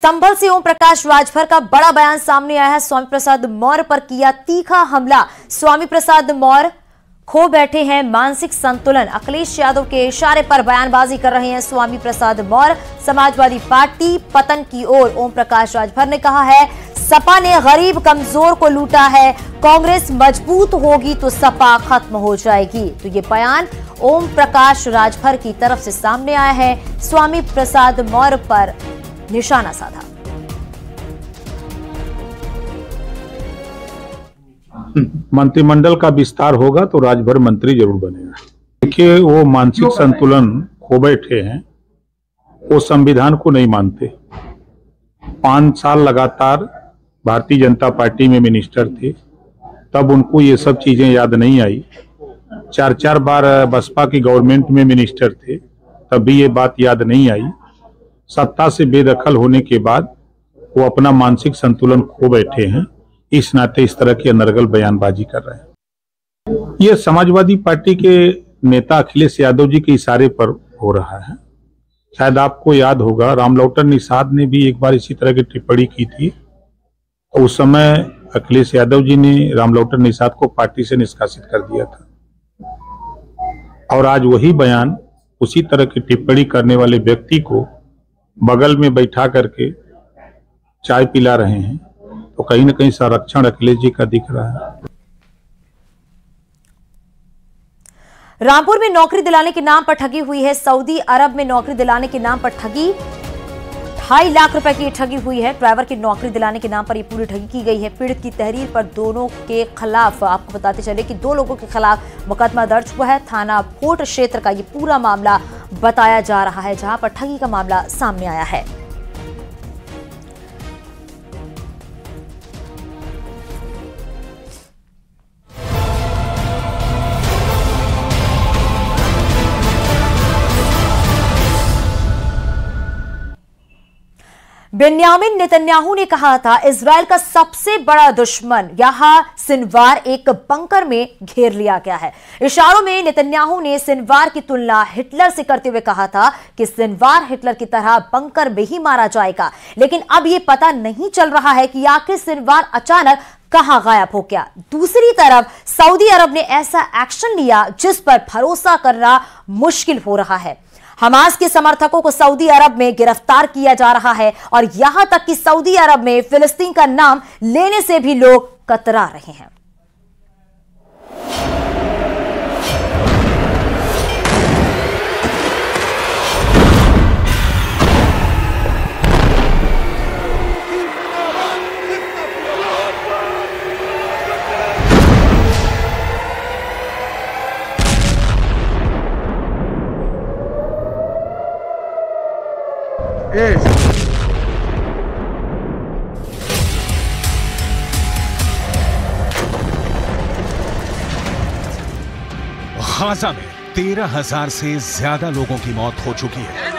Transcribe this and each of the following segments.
संभल से ओम प्रकाश राजभर का बड़ा बयान सामने आया है। स्वामी प्रसाद मौर्य पर किया तीखा हमला। स्वामी प्रसाद मौर्य खो बैठे हैं मानसिक संतुलन। अखिलेश यादव के इशारे पर बयानबाजी कर रहे हैं स्वामी प्रसाद मौर्य। समाजवादी पार्टी पतन की ओर। ओम प्रकाश राजभर ने कहा है, सपा ने गरीब कमजोर को लूटा है, कांग्रेस मजबूत होगी तो सपा खत्म हो जाएगी। तो ये बयान ओम प्रकाश राजभर की तरफ से सामने आया है। स्वामी प्रसाद मौर्य पर निशाना साधा। मंत्रिमंडल का विस्तार होगा तो राजभर मंत्री जरूर बनेगा। देखिए, वो मानसिक संतुलन खो बैठे हैं, वो संविधान को नहीं मानते। 5 साल लगातार भारतीय जनता पार्टी में मिनिस्टर थे, तब उनको ये सब चीजें याद नहीं आई। 4 बार बसपा की गवर्नमेंट में मिनिस्टर थे, तब भी ये बात याद नहीं आई। सत्ता से बेदखल होने के बाद वो अपना मानसिक संतुलन खो बैठे हैं, इस नाते इस तरह की अनर्गल बयानबाजी कर रहे हैं। ये समाजवादी पार्टी के नेता अखिलेश यादव जी के इशारे पर हो रहा है। शायद आपको याद होगा, रामलौटन निषाद ने भी एक बार इसी तरह की टिप्पणी की थी। उस समय अखिलेश यादव जी ने रामलौटन निषाद को पार्टी से निष्कासित कर दिया था, और आज वही बयान उसी तरह की टिप्पणी करने वाले व्यक्ति को बगल में बैठा करके चाय पिला रहे हैं। तो कहीं ना कहीं संरक्षण अखिलेश जी का दिख रहा है। रामपुर में नौकरी दिलाने के नाम पर ठगी हुई है। सऊदी अरब में नौकरी दिलाने के नाम पर ठगी 2.5 लाख रुपए की ठगी हुई है। ड्राइवर की नौकरी दिलाने के नाम पर यह पूरी ठगी की गई है। पीड़ित की तहरीर पर दोनों के खिलाफ, आपको बताते चले कि 2 लोगों के खिलाफ मुकदमा दर्ज हुआ है। थाना फोर्ट क्षेत्र का यह पूरा मामला बताया जा रहा है, जहां पर ठगी का मामला सामने आया है। बेन्यामिन नेतन्याहू ने कहा था, इजराइल का सबसे बड़ा दुश्मन यहां सिनवार एक बंकर में घेर लिया गया है। इशारों में नेतन्याहू ने सिनवार की तुलना हिटलर से करते हुए कहा था कि सिनवार हिटलर की तरह बंकर में ही मारा जाएगा। लेकिन अब यह पता नहीं चल रहा है कि आखिर सिनवार अचानक कहां गायब हो गया। दूसरी तरफ सऊदी अरब ने ऐसा एक्शन लिया जिस पर भरोसा करना मुश्किल हो रहा है। हमास के समर्थकों को सऊदी अरब में गिरफ्तार किया जा रहा है, और यहां तक कि सऊदी अरब में फिलिस्तीन का नाम लेने से भी लोग कतरा रहे हैं। गाजा में 13,000 से ज्यादा लोगों की मौत हो चुकी है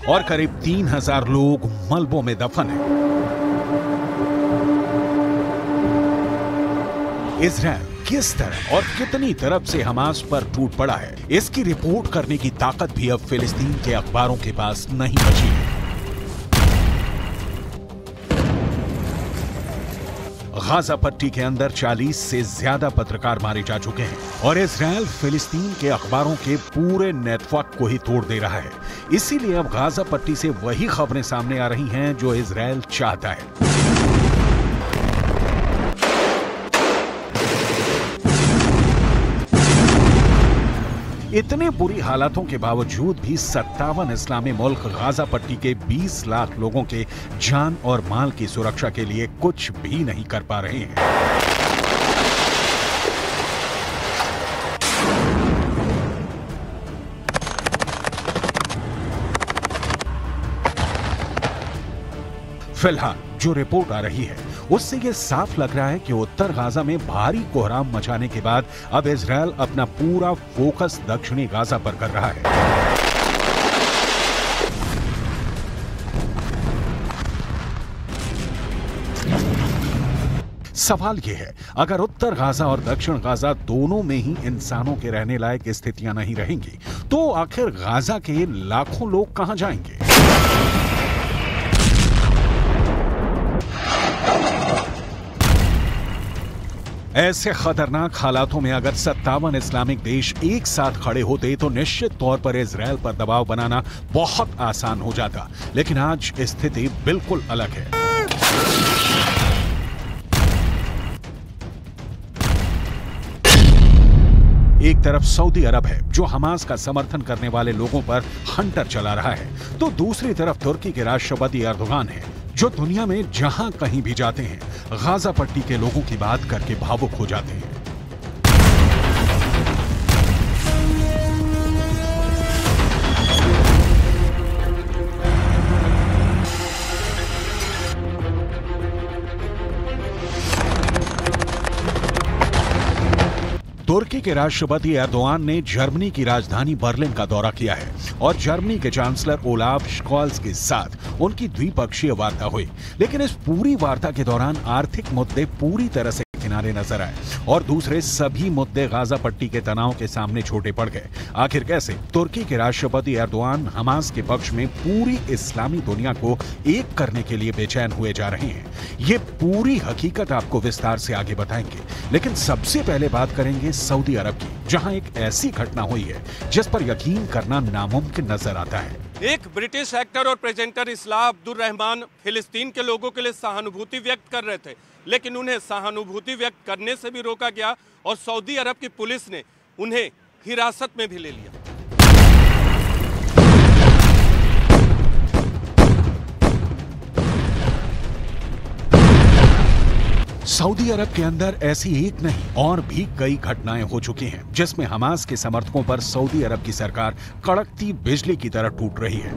और करीब 3,000 लोग मलबों में दफन हैं। इजराइल किस तरह और कितनी तरफ से हमास पर टूट पड़ा है, इसकी रिपोर्ट करने की ताकत भी अब फिलिस्तीन के अखबारों के पास नहीं बची है। गाजा पट्टी के अंदर 40 से ज्यादा पत्रकार मारे जा चुके हैं, और इजराइल फिलिस्तीन के अखबारों के पूरे नेटवर्क को ही तोड़ दे रहा है। इसीलिए अब गाजा पट्टी से वही खबरें सामने आ रही हैं जो इजराइल चाहता है। इतने बुरी हालातों के बावजूद भी 57 इस्लामी मुल्क गाजा पट्टी के 20 लाख लोगों के जान और माल की सुरक्षा के लिए कुछ भी नहीं कर पा रहे हैं। फिलहाल जो रिपोर्ट आ रही है उससे यह साफ लग रहा है कि उत्तर गाजा में भारी कोहराम मचाने के बाद अब इजराइल अपना पूरा फोकस दक्षिणी गाजा पर कर रहा है। सवाल यह है, अगर उत्तर गाजा और दक्षिण गाजा दोनों में ही इंसानों के रहने लायक स्थितियां नहीं रहेंगी तो आखिर गाजा के लाखों लोग कहां जाएंगे? ऐसे खतरनाक हालातों में अगर 57 इस्लामिक देश एक साथ खड़े होते तो निश्चित तौर पर इजरायल पर दबाव बनाना बहुत आसान हो जाता, लेकिन आज स्थिति बिल्कुल अलग है। एक तरफ सऊदी अरब है जो हमास का समर्थन करने वाले लोगों पर हंटर चला रहा है, तो दूसरी तरफ तुर्की के राष्ट्रपति एर्दोगान है जो दुनिया में जहां कहीं भी जाते हैं गाजा पट्टी के लोगों की बात करके भावुक हो जाते हैं। तुर्की के राष्ट्रपति एर्दोगान ने जर्मनी की राजधानी बर्लिन का दौरा किया है और जर्मनी के चांसलर ओलाफ स्कॉल्स के साथ उनकी द्विपक्षीय वार्ता हुई, लेकिन इस पूरी वार्ता के दौरान आर्थिक मुद्दे पूरी तरह से किनारे नजर आए और दूसरे सभी मुद्दे गाजा पट्टी के तनाव के सामने छोटे पड़ गए। आखिर कैसे? तुर्की के राष्ट्रपति एर्दोगान हमास के पक्ष में पूरी इस्लामी दुनिया को एक करने के लिए बेचैन हुए जा रहे हैं। ये पूरी हकीकत आपको विस्तार से आगे बताएंगे, लेकिन सबसे पहले बात करेंगे सऊदी अरब की, जहां एक ऐसी घटना हुई है जिस पर यकीन करना नामुमकिन नजर आता है। एक ब्रिटिश एक्टर और प्रेजेंटर इस्लाह अब्दुल रहमान फिलिस्तीन के लोगों के लिए सहानुभूति व्यक्त कर रहे थे, लेकिन उन्हें सहानुभूति व्यक्त करने से भी रोका गया और सऊदी अरब की पुलिस ने उन्हें हिरासत में भी ले लिया। सऊदी अरब के अंदर ऐसी एक नहीं और भी कई घटनाएं हो चुकी हैं जिसमें हमास के समर्थकों पर सऊदी अरब की सरकार कड़कती बिजली की तरह टूट रही है।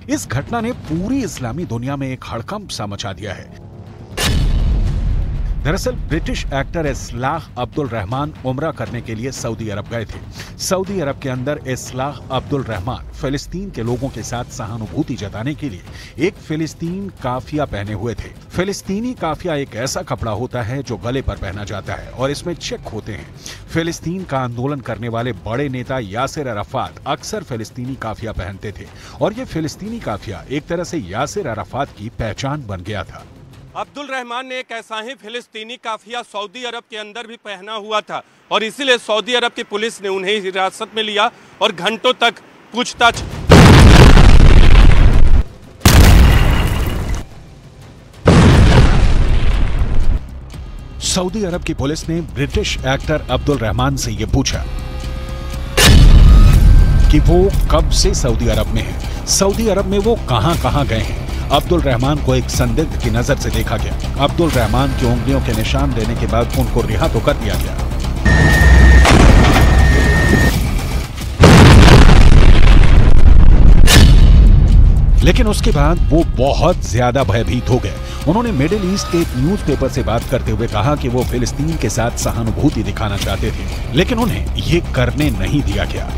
इस घटना ने पूरी इस्लामी दुनिया में एक हड़कंप सा मचा दिया है। दरअसल ब्रिटिश एक्टर इस्लाह अब्दुल रहमान उम्रा करने के लिए सऊदी अरब गए थे। सऊदी अरब के अंदर इस्लाह अब्दुल रहमान फिलिस्तीन के लोगों के साथ सहानुभूति जताने के लिए एक फिलिस्तीन काफिया पहने हुए थे। फिलिस्तीनी काफिया एक ऐसा कपड़ा होता है जो गले पर पहना जाता है और इसमें चेक होते हैं। फिलिस्तीन का आंदोलन करने वाले बड़े नेता यासिर अराफात अक्सर फिलिस्तीनी काफिया पहनते थे और ये फिलिस्तीनी काफिया एक तरह से यासिर अराफात की पहचान बन गया था। अब्दुल रहमान ने एक ऐसा ही फिलिस्तीनी काफिया सऊदी अरब के अंदर भी पहना हुआ था और इसीलिए सऊदी अरब की पुलिस ने उन्हें हिरासत में लिया और घंटों तक पूछताछ। सऊदी अरब की पुलिस ने ब्रिटिश एक्टर अब्दुल रहमान से यह पूछा कि वो कब से सऊदी अरब में है, सऊदी अरब में वो कहां गए हैं। अब्दुल रहमान को एक संदिग्ध की नजर से देखा गया। अब्दुल रहमान की उंगलियों के निशान देने के बाद उनको रिहा तो कर दिया गया। लेकिन उसके बाद वो बहुत ज्यादा भयभीत हो गए। उन्होंने मिडिल ईस्ट के एक न्यूज़पेपर से बात करते हुए कहा कि वो फिलिस्तीन के साथ सहानुभूति दिखाना चाहते थे, लेकिन उन्हें ये करने नहीं दिया गया।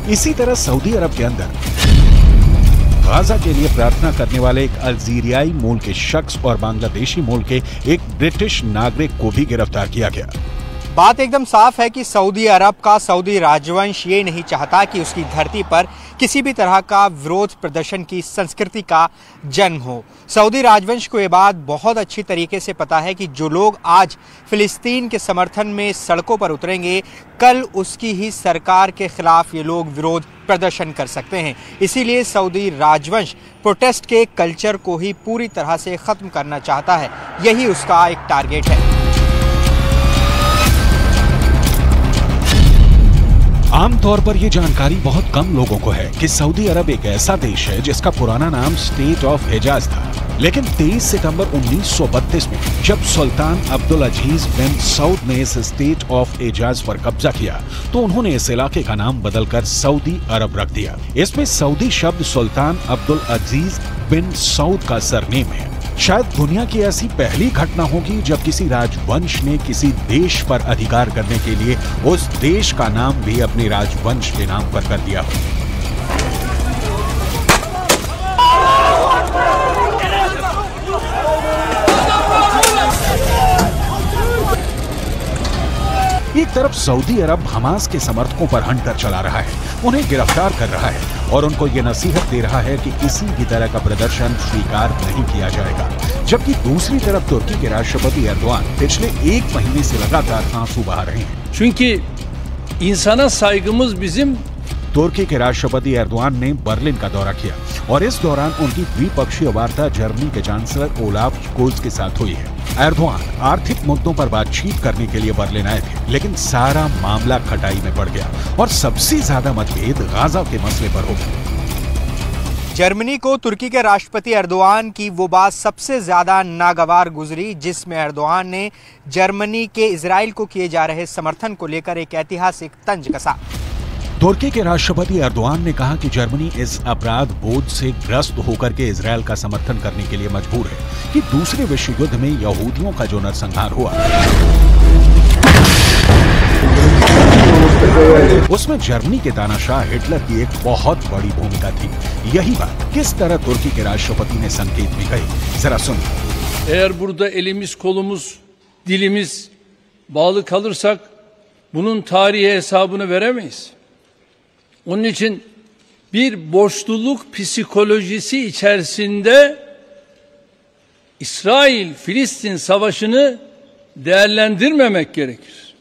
इसी तरह सऊदी अरब के अंदर गाजा के लिए प्रार्थना करने वाले एक अल्जीरियाई मूल के शख्स और बांग्लादेशी मूल के एक ब्रिटिश नागरिक को भी गिरफ्तार किया गया। बात एकदम साफ है कि सऊदी अरब का सऊदी राजवंश ये नहीं चाहता कि उसकी धरती पर किसी भी तरह का विरोध प्रदर्शन की संस्कृति का जन्म हो। सऊदी राजवंश को ये बात बहुत अच्छी तरीके से पता है कि जो लोग आज फिलिस्तीन के समर्थन में सड़कों पर उतरेंगे, कल उसकी ही सरकार के खिलाफ ये लोग विरोध प्रदर्शन कर सकते हैं। इसीलिए सऊदी राजवंश प्रोटेस्ट के कल्चर को ही पूरी तरह से खत्म करना चाहता है। यही उसका एक टारगेट है। आमतौर पर यह जानकारी बहुत कम लोगों को है कि सऊदी अरब एक ऐसा देश है जिसका पुराना नाम स्टेट ऑफ हिजाज था, लेकिन 23 सितंबर 1932 में जब सुल्तान अब्दुल अजीज बिन सऊद ने इस स्टेट ऑफ हिजाज पर कब्जा किया तो उन्होंने इस इलाके का नाम बदलकर सऊदी अरब रख दिया। इसमें सऊदी शब्द सुल्तान अब्दुल अजीज बिन सऊद का सरनेम है। शायद दुनिया की ऐसी पहली घटना होगी जब किसी राजवंश ने किसी देश पर अधिकार करने के लिए उस देश का नाम भी अपने राजवंश के नाम पर कर दिया हो। एक तरफ सऊदी अरब हमास के समर्थकों पर हंटर चला रहा है, उन्हें गिरफ्तार कर रहा है और उनको ये नसीहत दे रहा है कि किसी भी तरह का प्रदर्शन स्वीकार नहीं किया जाएगा, जबकि दूसरी तरफ तुर्की के राष्ट्रपति एर्दोआन पिछले 1 महीने से लगातार आंसू बहा रहे हैं। Çünkü insana saygımız bizim। तुर्की के राष्ट्रपति एर्दोआन ने बर्लिन का दौरा किया और इस दौरान उनकी द्विपक्षीय वार्ता जर्मनी के चांसलर ओलाफ स्कोल्ज के साथ हुई है। एर्दोआन आर्थिक मुद्दों पर बातचीत करने के लिए बर्लिन आए थे, लेकिन सारा मामला खटाई में पड़ गया और सबसे ज्यादा मतभेद गाजा के मसले पर हो गए। जर्मनी को तुर्की के राष्ट्रपति एर्दोआन की वो बात सबसे ज्यादा नागवार गुजरी, जिसमें एर्दोआन ने जर्मनी के इजराइल को किए जा रहे समर्थन को लेकर एक ऐतिहासिक तंज कसा। तुर्की के राष्ट्रपति एर्दोआन ने कहा कि जर्मनी इस अपराध बोध से ग्रस्त होकर के इजरायल का समर्थन करने के लिए मजबूर है कि दूसरे विश्व युद्ध में यहूदियों का जो नरसंहार हुआ उसमें जर्मनी के तानाशाह हिटलर की एक बहुत बड़ी भूमिका थी। यही बात किस तरह तुर्की के राष्ट्रपति ने संकेत में कही, जरा सुनिए। Eğer burada elimiz, kolumuz, dilimiz bağlı kalırsak bunun tarihi hesabını veremeyiz. Onun için bir borçluluk psikolojisi içerisinde İsrail-Filistin savaşını değerlendirmemek gerekir.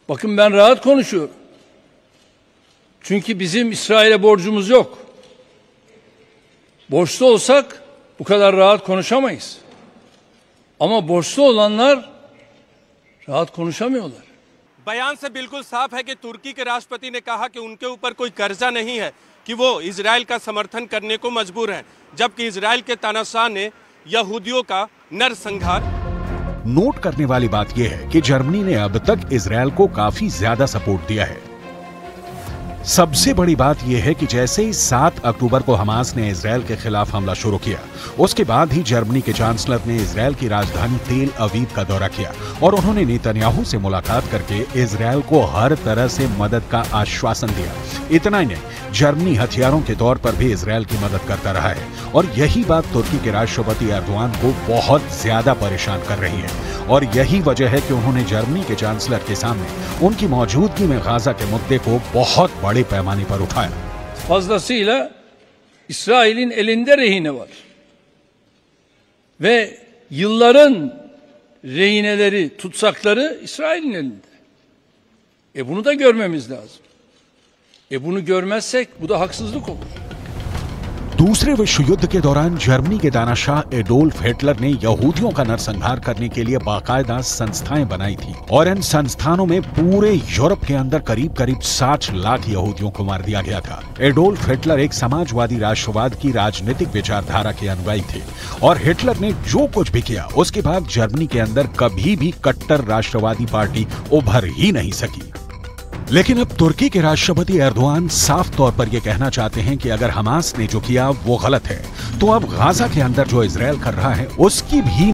Bakın ben rahat konuşuyorum. Çünkü bizim İsrail'e borcumuz yok. Borçlu olsak bu kadar rahat konuşamayız. Ama borçlu olanlar rahat konuşamıyorlar. बयान से बिल्कुल साफ है कि तुर्की के राष्ट्रपति ने कहा कि उनके ऊपर कोई कर्जा नहीं है कि वो इजराइल का समर्थन करने को मजबूर हैं, जबकि इजराइल के तानाशाह ने यहूदियों का नरसंहार। नोट करने वाली बात यह है कि जर्मनी ने अब तक इजरायल को काफी ज्यादा सपोर्ट दिया है। सबसे बड़ी बात यह है कि जैसे ही 7 अक्टूबर को हमास ने इजरायल के खिलाफ हमला शुरू किया, उसके बाद ही जर्मनी के चांसलर ने इजरायल की राजधानी तेल अवीव का दौरा किया और उन्होंने नेतन्याहू से मुलाकात करके इजरायल को हर तरह से मदद का आश्वासन दिया। इतना ही नहीं, जर्मनी हथियारों के तौर पर भी इजरायल की मदद करता रहा है और यही बात तुर्की के राष्ट्रपति एर्दोआन को बहुत ज्यादा परेशान कर रही है और यही वजह है कि उन्होंने जर्मनी के चांसलर के सामने उनकी मौजूदगी में गाजा के मुद्दे को बहुत बड़े पैमाने पर उठाया। Fazlasıyla İsrail'in elinde rehine var. Ve yılların rehineleri, tutsakları İsrail'in elinde. Bunu da görmemiz lazım. Bunu görmezsek bu da haksızlık olur. दूसरे विश्व युद्ध के दौरान जर्मनी के तानाशाह एडोल्फ हिटलर ने यहूदियों का नरसंहार करने के लिए बाकायदा संस्थाएं बनाई थी और इन संस्थानों में पूरे यूरोप के अंदर करीब 60 लाख यहूदियों को मार दिया गया था। एडोल्फ हिटलर एक समाजवादी राष्ट्रवाद की राजनीतिक विचारधारा के अनुयायी थे और हिटलर ने जो कुछ भी किया उसके बाद जर्मनी के अंदर कभी भी कट्टर राष्ट्रवादी पार्टी उभर ही नहीं सकी। लेकिन अब तुर्की के राष्ट्रपति एर्दोआन साफ तौर पर यह कहना चाहते हैं कि अगर हमास ने जो किया वो गलत है, तो अब गाजा के अंदर जो इजरायल कर रहा है उसकी भी